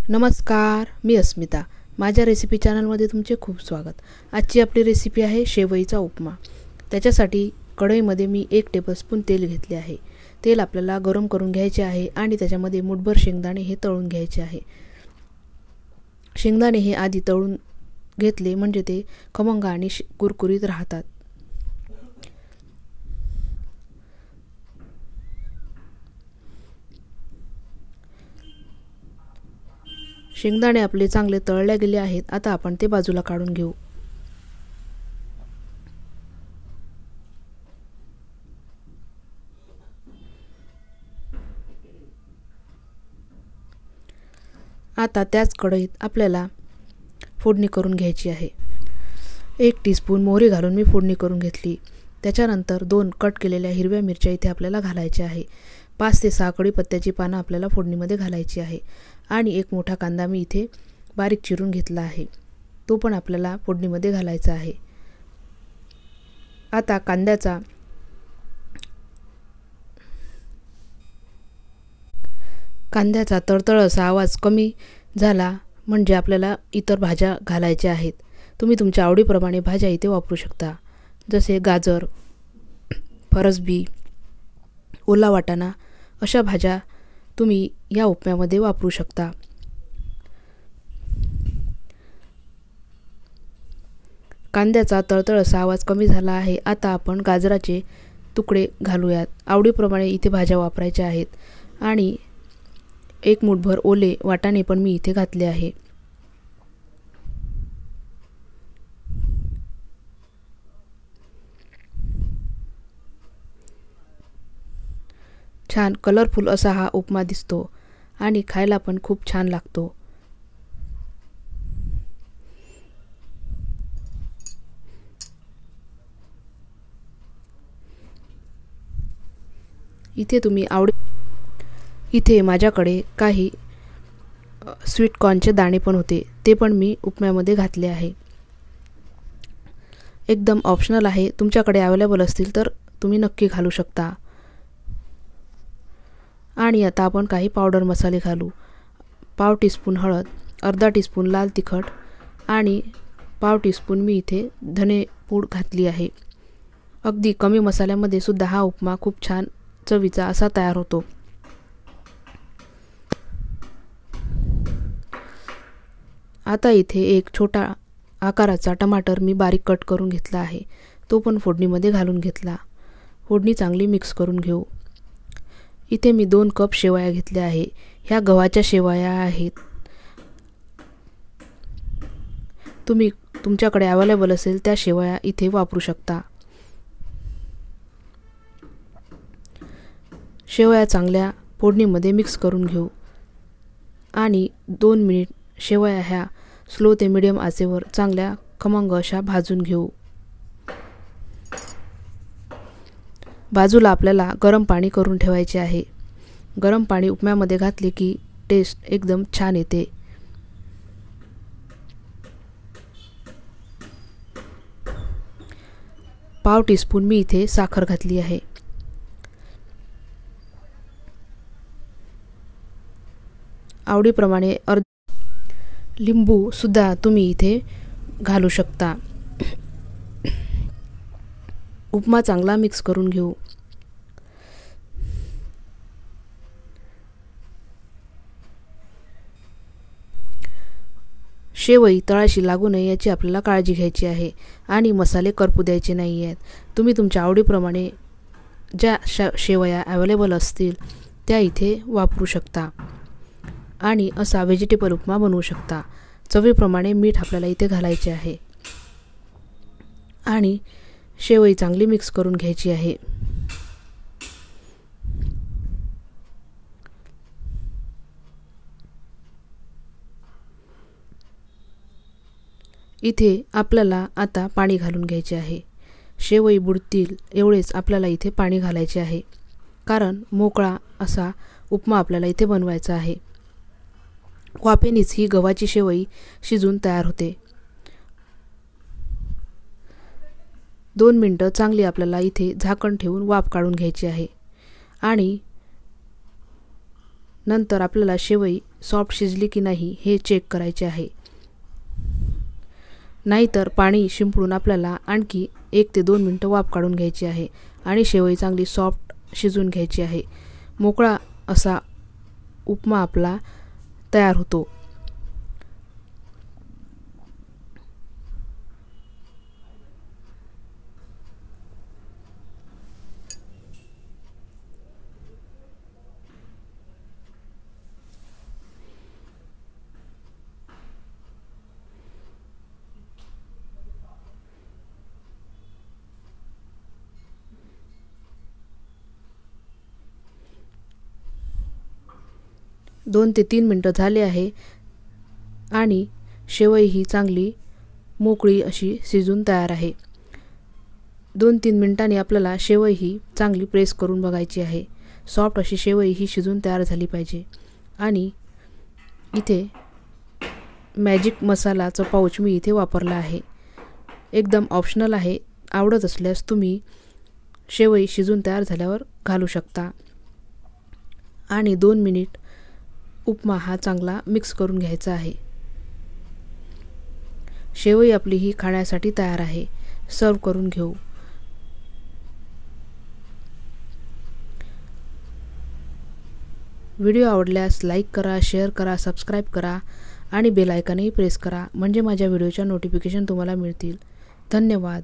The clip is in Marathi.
नमस्कार, मी अस्मिता. माझ्या रेसिपी चॅनलमध्ये तुमचे खूप स्वागत. आजची आपली रेसिपी आहे शेवईचा उपमा. त्याच्यासाठी कढईमध्ये मी 1 टेबलस्पून तेल घेतले आहे. तेल आपल्याला गरम करून घ्यायचे आहे आणि त्याच्यामध्ये मुठभर शेंगदाणे हे तळून घ्यायचे आहे. शेंगदाणे हे आधी तळून घेतले म्हणजे ते खमंग आणि कुरकुरीत राहतात. शेंगदाणे आपले चांगले तळले गेले आहेत. आता आपण ते बाजूला काढून घेऊ. आता त्याच कढईत आपल्याला फोडणी करून घ्यायची आहे. 1 टीस्पून मोहरी घालून मी फोडणी करून घेतली. त्याच्यानंतर 2 कट केलेल्या हिरव्या मिरच्या इथे आपल्याला घालायच्या आहे. 5 ते 6 कढीपत्त्याची पानं आपल्याला फोडणीमध्ये घालायची आहे आणि 1 मोठा कांदा मी इथे बारीक चिरून घेतला आहे. तो पण आपल्याला फोडणीमध्ये घालायचा आहे. आता कांद्याचा तळतळ असा आवाज कमी झाला म्हणजे आपल्याला इतर भाज्या घालायच्या आहेत. तुम्ही तुमच्या आवडीप्रमाणे भाज्या इथे वापरू शकता. जसे गाजर, फरसबी, ओला वाटाणा अशा भाज्या तुम्ही या उपम्यामध्ये वापरू शकता. कांद्याचा तळतळ असा आवाज कमी झाला आहे. आता आपण गाजराचे तुकडे घालूयात. आवडीप्रमाणे इथे भाज्या वापरायच्या आहेत आणि 1 मूठभर ओले वाटाणे पण मी इथे घातले आहे. छान कलरफुल असा हा उपमा दिसतो आणि खायला पण खूप छान लागतो. इथे माझ्याकडे काही स्वीट कॉर्नचे दाणे पण होते. ते पण मी उपम्यामध्ये घातले आहे. एकदम ऑप्शनल आहे. तुमच्याकडे अवेलेबल असतील तर तुम्ही नक्की घालू शकता. आणि आता आपण काही पावडर मसाले घालू. पाव टीस्पून हळद, अर्धा टीस्पून लाल तिखट आणि पाव टीस्पून मी इथे धने पूड घातली आहे. अगदी कमी मसाल्यामध्ये सुद्धा हा उपमा खूप छान चवीचा असा तयार होतो. आता इथे 1 छोटा आकाराचा टमाटर मी बारीक कट करून घेतला आहे. तो पण फोडणीमध्ये घालून घेतला. फोडणी चांगली मिक्स करून घेऊ. इथे मी 2 कप शेवया घेतल्या आहे. ह्या गव्हाच्या शेवया आहेत. तुम्ही तुमच्याकडे अवेलेबल असेल त्या शेवया इथे वापरू शकता. शेवया चांगल्या फोडणीमध्ये मिक्स करून घेऊ आणि 2 मिनिट शेवया ह्या स्लो ते मीडियम आचेवर चांगल्या खमंग अशा भाजून घेऊ. बाजूला आपल्याला गरम पाणी करून ठेवायचे आहे. गरम पाणी उपम्यामध्ये घातले की टेस्ट एकदम छान येते. पाव टीस्पून मी इथे साखर घातली आहे. आवडीप्रमाणे लिंबू सुद्धा तुम्ही इथे घालू शकता. उपमा चांगला मिक्स करून घेऊ. शेवई तळाशी लागू नये याची आपल्याला काळजी घ्यायची आहे आणि मसाले करपू द्यायचे नाही आहेत. तुम्ही तुमच्या आवडीप्रमाणे ज्या शेवया अवेलेबल असतील त्या इथे वापरू शकता आणि असा व्हेजिटेबल उपमा बनवू शकता. चवीप्रमाणे मीठ आपल्याला इथे घालायचे आहे आणि शेवई चांगली मिक्स करून घ्यायची आहे. इथे आपल्याला आता पाणी घालून घ्यायचे आहे. शेवई बुडतील एवढेच आपल्याला इथे पाणी घालायचे आहे कारण मोकळा असा उपमा आपल्याला इथे बनवायचा आहे. वाफेनेच ही गव्हाची शेवई शिजून तयार होते. 2 मिनिटं चांगली आपल्याला इथे झाकण ठेवून वाफ काढून घ्यायची आहे आणि नंतर आपल्याला शेवई सॉफ्ट शिजली की नाही हे चेक करायचे आहे. नाहीतर पाणी शिंपडून आपल्याला आणखी 1 ते 2 मिनटं वाफ काढून घ्यायची आहे आणि शेवई चांगली सॉफ्ट शिजून घ्यायची आहे. मोकळा असा उपमा आपला तयार होतो. दोन ते 3 मिनटं झाले आहे आणि शेवई ही चांगली मोकळी अशी शिजून तयार आहे. 2-3 मिनिटांनी आपल्याला शेवई ही चांगली प्रेस करून बघायची आहे. सॉफ्ट अशी शेवई ही शिजून तयार झाली पाहिजे. आणि इथे मॅजिक मसालाचं पाऊच मी इथे वापरला आहे. एकदम ऑप्शनल आहे. आवडत असल्यास तुम्ही शेवई शिजून तयार झाल्यावर घालू शकता. आणि 2 मिनिट उपमा हा चांगला मिक्स करून घ्यायचा आहे. शेवई आपली ही खाण्यासाठी तयार आहे. सर्व करून घेऊ. व्हिडिओ आवडल्यास लाईक करा, शेअर करा, सबस्क्राईब करा आणि बेल आयकॉनही प्रेस करा म्हणजे माझ्या व्हिडिओच्या नोटिफिकेशन तुम्हाला मिळतील. धन्यवाद.